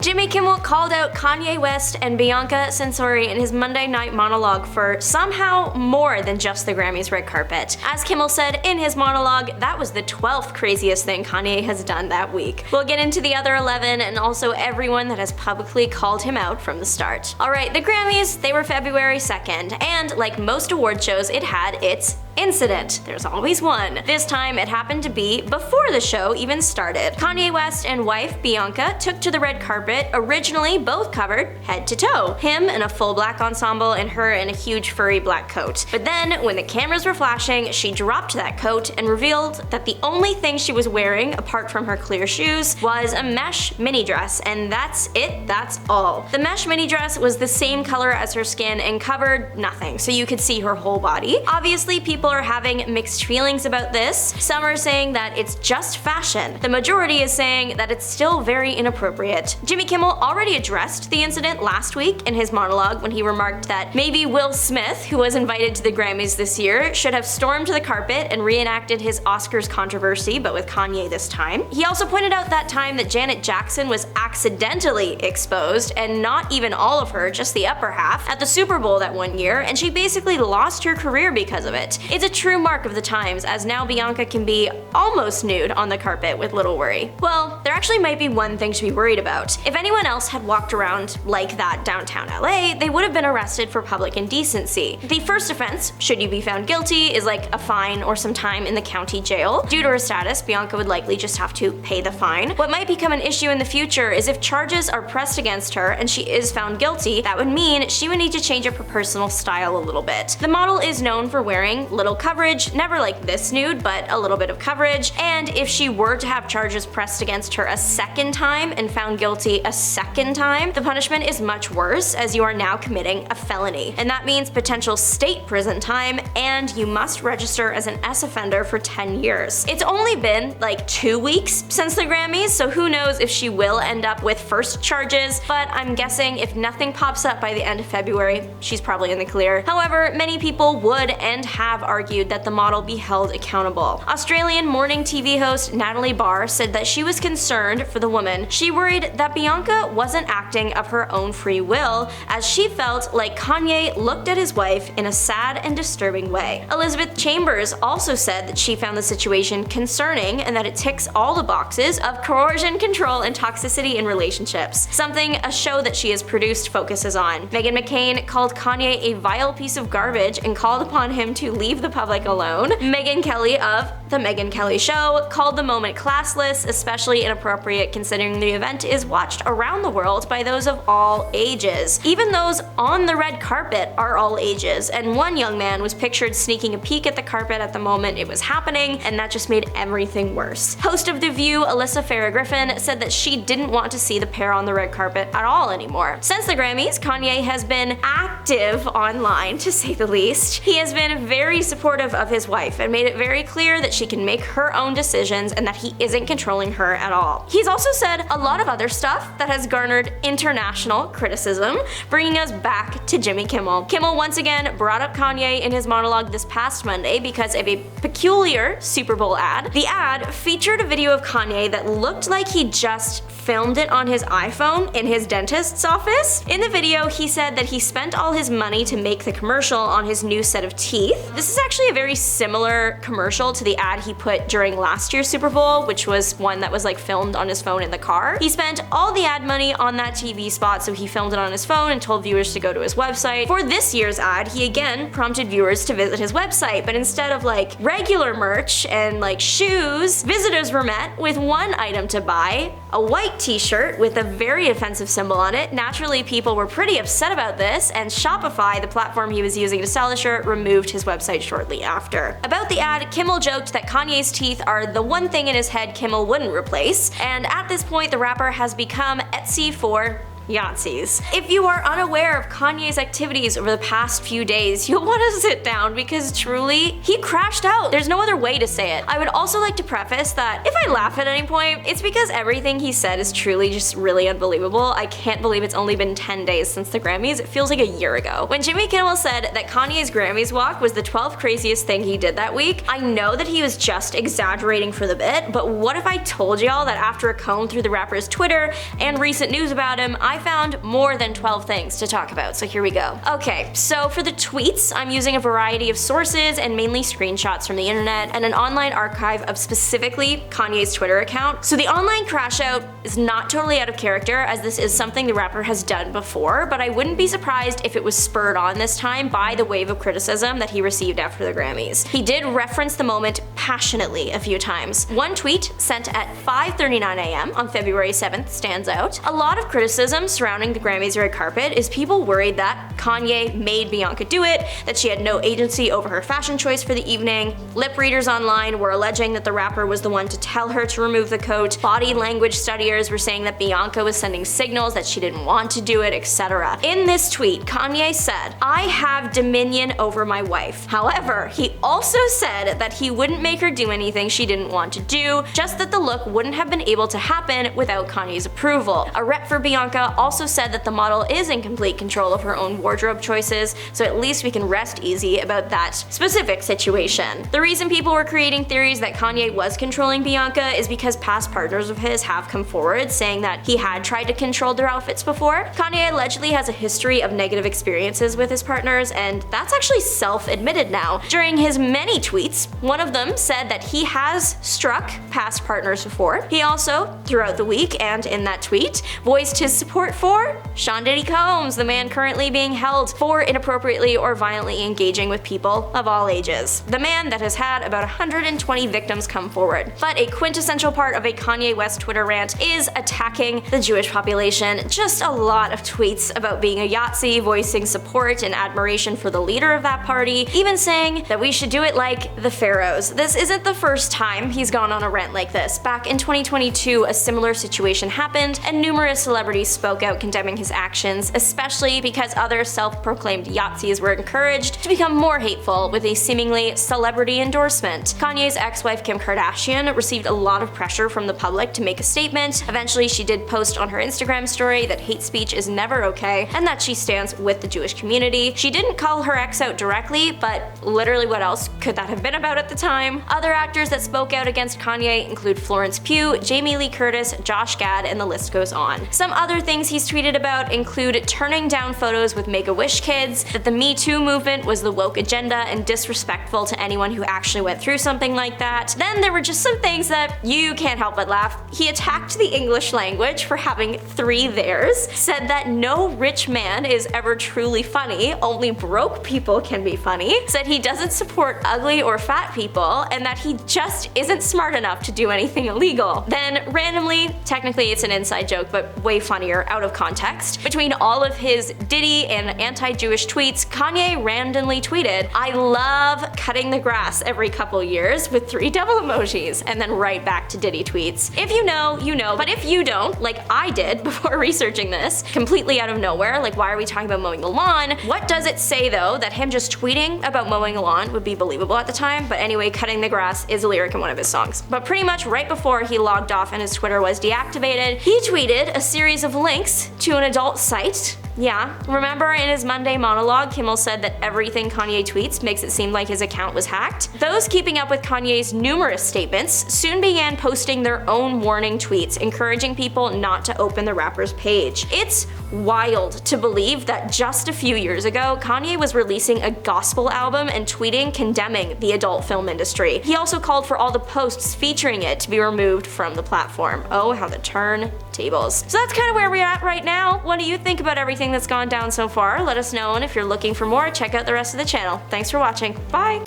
Jimmy Kimmel called out Kanye West and Bianca Censori in his Monday night monologue for somehow more than just the Grammys red carpet. As Kimmel said in his monologue, that was the 12th craziest thing Kanye has done that week. We'll get into the other 11 and also everyone that has publicly called him out from the start. Alright, the Grammys, they were February 2nd, and like most award shows, it had its incident. There's always one. This time it happened to be before the show even started. Kanye West and wife Bianca took to the red carpet, originally both covered head to toe. Him in a full black ensemble and her in a huge furry black coat. But then, when the cameras were flashing, she dropped that coat and revealed that the only thing she was wearing, apart from her clear shoes, was a mesh mini dress, and that's it, that's all. The mesh mini dress was the same color as her skin and covered nothing, so you could see her whole body. Obviously, people are having mixed feelings about this. Some are saying that it's just fashion. The majority is saying that it's still very inappropriate. Jimmy Kimmel already addressed the incident last week in his monologue when he remarked that maybe Will Smith, who was invited to the Grammys this year, should have stormed the carpet and reenacted his Oscars controversy, but with Kanye this time. He also pointed out that time that Janet Jackson was accidentally exposed, and not even all of her, just the upper half, at the Super Bowl that one year, and she basically lost her career because of it. It's a true mark of the times, as now Bianca can be almost nude on the carpet with little worry. Well, there actually might be one thing to be worried about. If anyone else had walked around like that downtown LA, they would have been arrested for public indecency. The first offense, should you be found guilty, is like a fine or some time in the county jail. Due to her status, Bianca would likely just have to pay the fine. What might become an issue in the future is if charges are pressed against her and she is found guilty, that would mean she would need to change up her personal style a little bit. The model is known for wearing little coverage, never like this nude, but a little bit of coverage, and if she were to have charges pressed against her a second time and found guilty a second time, the punishment is much worse, as you are now committing a felony. And that means potential state prison time, and you must register as an S offender for 10 years. It's only been like 2 weeks since the Grammys, so who knows if she will end up with first charges, but I'm guessing if nothing pops up by the end of February, she's probably in the clear. However, many people would and have argued that the model be held accountable. Australian morning TV host Natalie Barr said that she was concerned for the woman. She worried that Bianca wasn't acting of her own free will, as she felt like Kanye looked at his wife in a sad and disturbing way. Elizabeth Chambers also said that she found the situation concerning and that it ticks all the boxes of coercion, control, and toxicity in relationships, something a show that she has produced focuses on. Meghan McCain called Kanye a vile piece of garbage and called upon him to leave the public alone. Megyn Kelly of The Megyn Kelly Show called the moment classless, especially inappropriate considering the event is watched around the world by those of all ages. Even those on the red carpet are all ages, and one young man was pictured sneaking a peek at the carpet at the moment it was happening, and that just made everything worse. Host of The View, Alyssa Farah Griffin, said that she didn't want to see the pair on the red carpet at all anymore. Since the Grammys, Kanye has been active online, to say the least. He has been very supportive of his wife and made it very clear that she can make her own decisions and that he isn't controlling her at all. He's also said a lot of other stuff that has garnered international criticism, bringing us back to Jimmy Kimmel. Kimmel once again brought up Kanye in his monologue this past Monday because of a peculiar Super Bowl ad. The ad featured a video of Kanye that looked like he just filmed it on his iPhone in his dentist's office. In the video, he said that he spent all his money to make the commercial on his new set of teeth. This is actually a very similar commercial to the ad he put during last year's Super Bowl, which was one that was like filmed on his phone in the car. He spent all the ad money on that TV spot, so he filmed it on his phone and told viewers to go to his website. For this year's ad, he again prompted viewers to visit his website, but instead of like regular merch and like shoes, visitors were met with one item to buy, a white t-shirt with a very offensive symbol on it. Naturally, people were pretty upset about this, and Shopify, the platform he was using to sell the shirt, removed his website shortly after. About the ad, Kimmel joked that Kanye's teeth are the one thing in his head Kimmel wouldn't replace, and at this point the rapper has become Etsy for Yahtzees. If you are unaware of Kanye's activities over the past few days, you'll want to sit down because truly, he crashed out. There's no other way to say it. I would also like to preface that if I laugh at any point, it's because everything he said is truly just really unbelievable. I can't believe it's only been 10 days since the Grammys. It feels like a year ago. When Jimmy Kimmel said that Kanye's Grammys walk was the 12th craziest thing he did that week, I know that he was just exaggerating for the bit, but what if I told y'all that after a comb through the rapper's Twitter and recent news about him, I found more than 12 things to talk about, so here we go. Okay, so for the tweets, I'm using a variety of sources and mainly screenshots from the internet and an online archive of specifically Kanye's Twitter account. So the online crash out is not totally out of character, as this is something the rapper has done before, but I wouldn't be surprised if it was spurred on this time by the wave of criticism that he received after the Grammys. He did reference the moment passionately a few times. One tweet sent at 5:39 a.m. on February 7th stands out. A lot of criticism surrounding the Grammys red carpet is people worried that Kanye made Bianca do it, that she had no agency over her fashion choice for the evening. Lip readers online were alleging that the rapper was the one to tell her to remove the coat. Body language studiers were saying that Bianca was sending signals that she didn't want to do it, etc. In this tweet, Kanye said, "I have dominion over my wife." However, he also said that he wouldn't make her do anything she didn't want to do, just that the look wouldn't have been able to happen without Kanye's approval. A rep for Bianca also said that the model is in complete control of her own wardrobe choices, so at least we can rest easy about that specific situation. The reason people were creating theories that Kanye was controlling Bianca is because past partners of his have come forward saying that he had tried to control their outfits before. Kanye allegedly has a history of negative experiences with his partners, and that's actually self-admitted now. During his many tweets, one of them said that he has struck past partners before. He also, throughout the week and in that tweet, voiced his support for Sean Diddy Combs, the man currently being held for inappropriately or violently engaging with people of all ages. The man that has had about 120 victims come forward. But a quintessential part of a Kanye West Twitter rant is attacking the Jewish population. Just a lot of tweets about being a Yahtzee, voicing support and admiration for the leader of that party, even saying that we should do it like the pharaohs. This isn't the first time he's gone on a rant like this. Back in 2022, a similar situation happened, and numerous celebrities spoke out condemning his actions, especially because other self-proclaimed Yahtzees were encouraged to become more hateful with a seemingly celebrity endorsement. Kanye's ex-wife Kim Kardashian received a lot of pressure from the public to make a statement. Eventually, she did post on her Instagram story that hate speech is never okay and that she stands with the Jewish community. She didn't call her ex out directly, but literally what else could that have been about at the time? Other actors that spoke out against Kanye include Florence Pugh, Jamie Lee Curtis, Josh Gad, and the list goes on. Some other things he's tweeted about include turning down photos with Make-A-Wish kids, that the Me Too movement was the woke agenda and disrespectful to anyone who actually went through something like that. Then there were just some things that you can't help but laugh. He attacked the English language for having 3 theirs, said that no rich man is ever truly funny, only broke people can be funny, said he doesn't support ugly or fat people, and that he just isn't smart enough to do anything illegal. Then randomly, technically it's an inside joke, but way funnier out of context, between all of his Diddy and anti-Jewish tweets, Kanye randomly tweeted, "I love cutting the grass every couple years," with 3 devil emojis, and then right back to Diddy tweets. If you know, you know, but if you don't, like I did before researching this, completely out of nowhere, like why are we talking about mowing the lawn? What does it say though that him just tweeting about mowing a lawn would be believable at the time? But anyway, cutting the grass is a lyric in one of his songs. But pretty much right before he logged off and his Twitter was deactivated, he tweeted a series of links to an adult site. Yeah, remember in his Monday monologue, Kimmel said that everything Kanye tweets makes it seem like his account was hacked? Those keeping up with Kanye's numerous statements soon began posting their own warning tweets, encouraging people not to open the rapper's page. It's wild to believe that just a few years ago, Kanye was releasing a gospel album and tweeting condemning the adult film industry. He also called for all the posts featuring it to be removed from the platform. Oh, how the turntables. So that's kind of where we're at right now. What do you think about everything that's gone down so far? Let us know, and if you're looking for more, check out the rest of the channel. Thanks for watching. Bye!